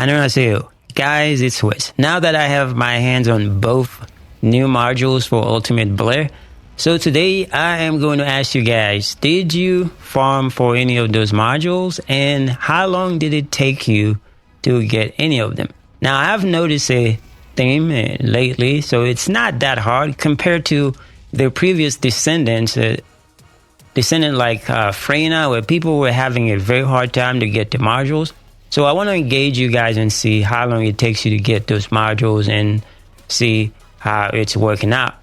안녕하세요. Guys, it's Wes. Now that I have my hands on both new modules for Ultimate Blair, so today I am going to ask you guys, did you farm for any of those modules, and how long did it take you to get any of them? Now, I've noticed a theme lately, so it's not that hard compared to the previous Descendants, Descendant like Freyna, where people were having a very hard time to get the modules. So I want to engage you guys and see how long it takes you to get those modules and see how it's working out.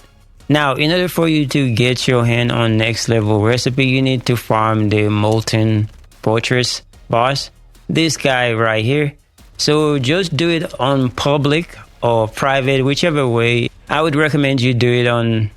Now, in order for you to get your hand on next level recipe, you need to farm the Molten Fortress boss, this guy right here. So just do it on public or private, whichever way. I would recommend you do it on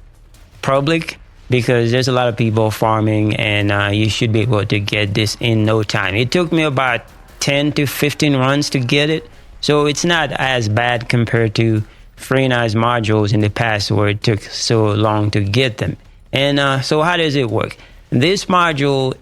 public because there's a lot of people farming, and you should be able to get this in no time. It took me about 10 to 15 runs to get it, so it's not as bad compared to Freyna's modules in the past where it took so long to get them. And so how does it work? This module,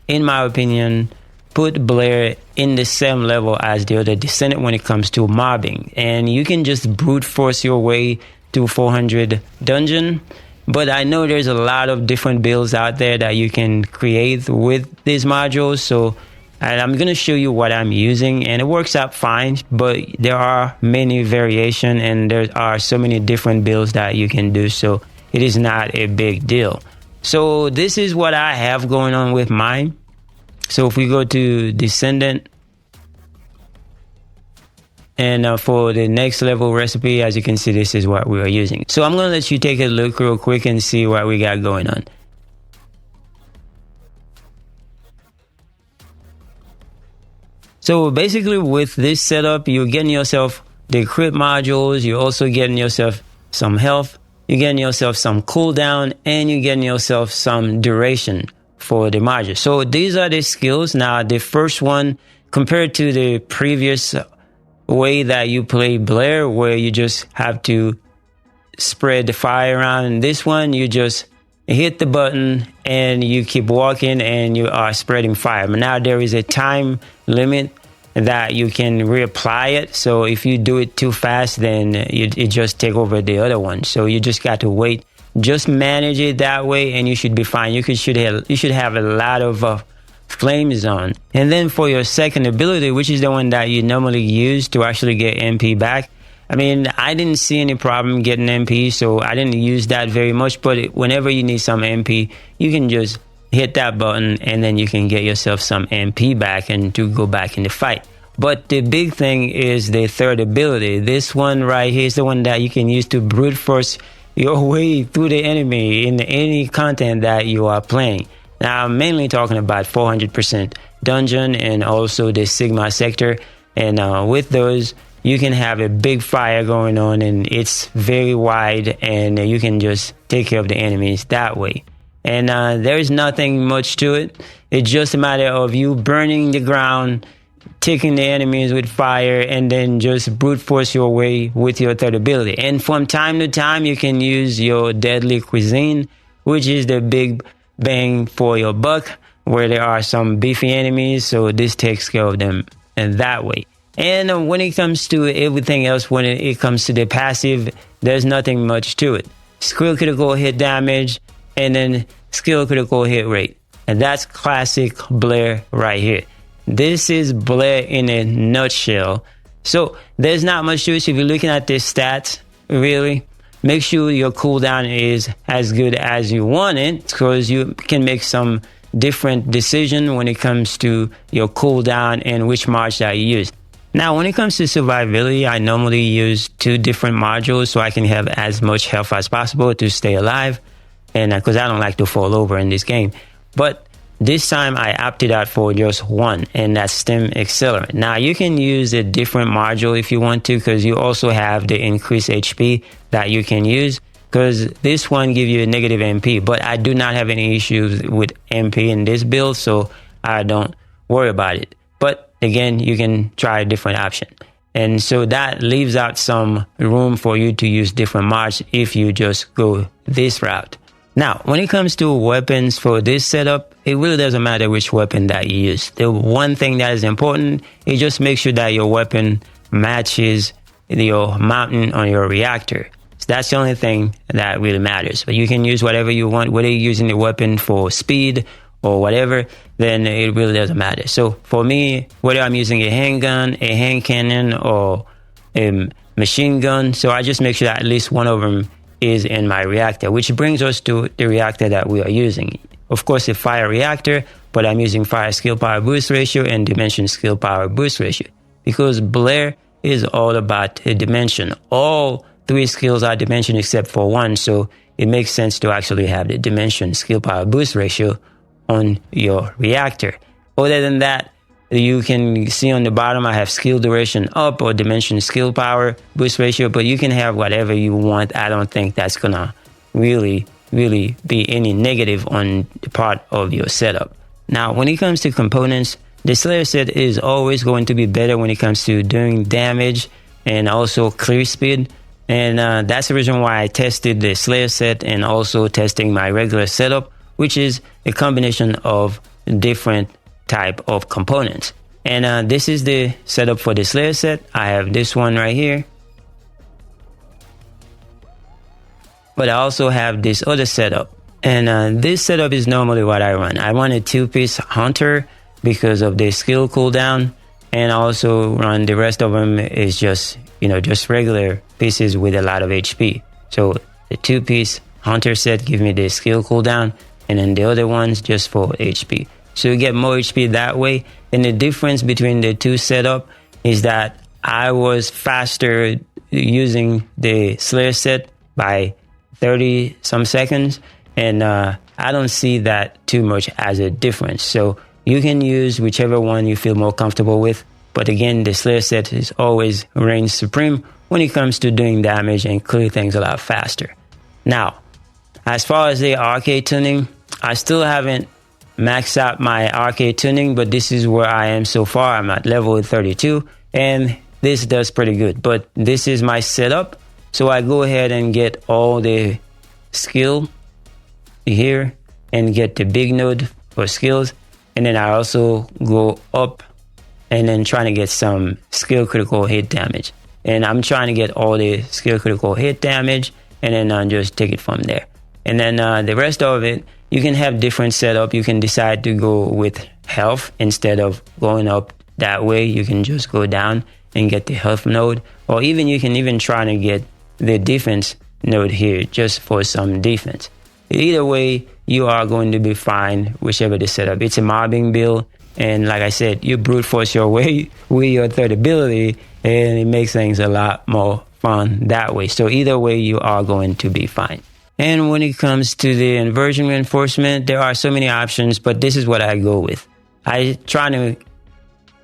in my opinion, put Blair in the same level as the other Descendant when it comes to mobbing, and you can just brute force your way to 400 dungeon. But I know there's a lot of different builds out there that you can create with these modules, so I'm going to show you what I'm using, and it works out fine, but there are many variations and there are so many different builds that you can do, so it is not a big deal. So this is what I have going on with mine. So if we go to Descendant, and for the next level recipe, as you can see, this is what we are using. So I'm going to let you take a look real quick and see what we got going on. So basically with this setup, you're getting yourself the crit modules, you're also getting yourself some health, you're getting yourself some cooldown, and you're getting yourself some duration for the module. So these are the skills. Now the first one, compared to the previous way that you play Blair, where you just have to spread the fire around, in this one you just hit the button and you keep walking and you are spreading fire. But now there is a time limit that you can reapply it. So if you do it too fast, then it just take over the other one. So you just got to wait. Just manage it that way and you should be fine. You should have a lot of flame zone. And then for your second ability, which is the one that you normally use to actually get MP back, I mean, I didn't see any problem getting MP, so I didn't use that very much. But whenever you need some MP, you can just hit that button and then you can get yourself some MP back and to go back in the fight. But the big thing is the third ability. This one right here is the one that you can use to brute force your way through the enemy in any content that you are playing. Now, I'm mainly talking about 400% dungeon and also the Sigma sector. And with those, you can have a big fire going on and it's very wide and you can just take care of the enemies that way. And there's nothing much to it. It's just a matter of you burning the ground, taking the enemies with fire, and then just brute force your way with your third ability. And from time to time, you can use your Deadly Cuisine, which is the big bang for your buck, where there are some beefy enemies, so this takes care of them in that way. And when it comes to everything else, when it comes to the passive, there's nothing much to it. Skill critical hit damage, and then skill critical hit rate. And that's classic Blair right here. This is Blair in a nutshell. So there's not much to it. So if you're looking at the stats, really, make sure your cooldown is as good as you want it, because you can make some different decision when it comes to your cooldown and which mods that you use. Now, when it comes to survivability, I normally use 2 different modules so I can have as much health as possible to stay alive, and because I don't like to fall over in this game. But this time I opted out for just one, and that's Stem Accelerant. Now, you can use a different module if you want to, because you also have the increased HP that you can use, because this one gives you a negative MP. But I do not have any issues with MP in this build, so I don't worry about it. But again, you can try a different option. And so that leaves out some room for you to use different mods if you just go this route. Now, when it comes to weapons for this setup, it really doesn't matter which weapon that you use. The one thing that is important is just make sure that your weapon matches your mounting on your reactor. So that's the only thing that really matters. But you can use whatever you want, whether you're using the weapon for speed or whatever, then it really doesn't matter. So for me, whether I'm using a handgun, a hand cannon, or a machine gun, so I just make sure that at least one of them is in my reactor, which brings us to the reactor that we are using. Of course, a fire reactor, but I'm using fire skill power boost ratio and dimension skill power boost ratio, because Blair is all about a dimension. All 3 skills are dimension except for one, so it makes sense to actually have the dimension skill power boost ratio on your reactor. Other than that, you can see on the bottom I have skill duration up or dimension skill power boost ratio, but you can have whatever you want. I don't think that's gonna really be any negative on the part of your setup. Now, when it comes to components, the Slayer set is always going to be better when it comes to doing damage and also clear speed. And that's the reason why I tested the Slayer set and also testing my regular setup, which is a combination of different type of components. And this is the setup for the Slayer set. I have this one right here, but I also have this other setup. And this setup is normally what I run. I run a 2-piece hunter because of the skill cooldown, and I also run the rest of them is just regular pieces with a lot of HP. So the 2-piece hunter set give me the skill cooldown, and then the other ones just for HP. So you get more HP that way. And the difference between the two setup is that I was faster using the Slayer set by 30 some seconds, and I don't see that too much as a difference. So you can use whichever one you feel more comfortable with. But again, the Slayer set is always reigns supreme when it comes to doing damage and clear things a lot faster. Now, as far as the arcade tuning, I still haven't maxed out my arcade tuning, but this is where I am so far. I'm at level 32, and this does pretty good. But this is my setup, so I go ahead and get all the skill here and get the big node for skills, and then I also go up and then trying to get some skill critical hit damage. And I'm trying to get all the skill critical hit damage, and then just take it from there. And then the rest of it, you can have different setup. You can decide to go with health instead of going up that way. You can just go down and get the health node, or even you can even try to get the defense node here just for some defense. Either way, you are going to be fine, whichever the setup. It's a mobbing build, and like I said, you brute force your way with your third ability, and it makes things a lot more fun that way. So either way, you are going to be fine. And when it comes to the inversion reinforcement, there are so many options, but this is what I go with. I try to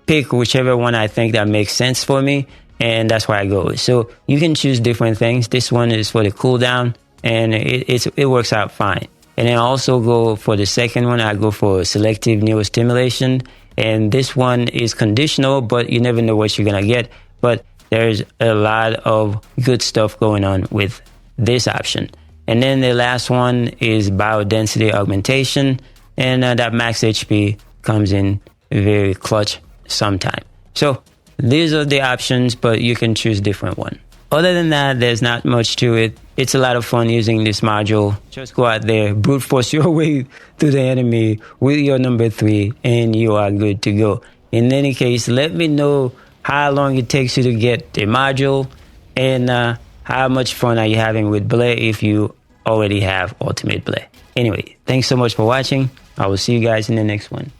pick whichever one I think that makes sense for me, and that's why I go with. So you can choose different things. This one is for the cooldown, and it works out fine. And then I also go for the second one. I go for selective neurostimulation, and this one is conditional, but you never know what you're gonna get. But there's a lot of good stuff going on with this option. And then the last one is biodensity augmentation, and that max HP comes in very clutch sometime. So these are the options, but you can choose different one. Other than that, there's not much to it. It's a lot of fun using this module. Just go out there, brute force your way to the enemy with your number 3, and you are good to go. In any case, let me know how long it takes you to get the module, and how much fun are you having with Blair if you already have Ultimate Blair. Anyway, thanks so much for watching. I will see you guys in the next one.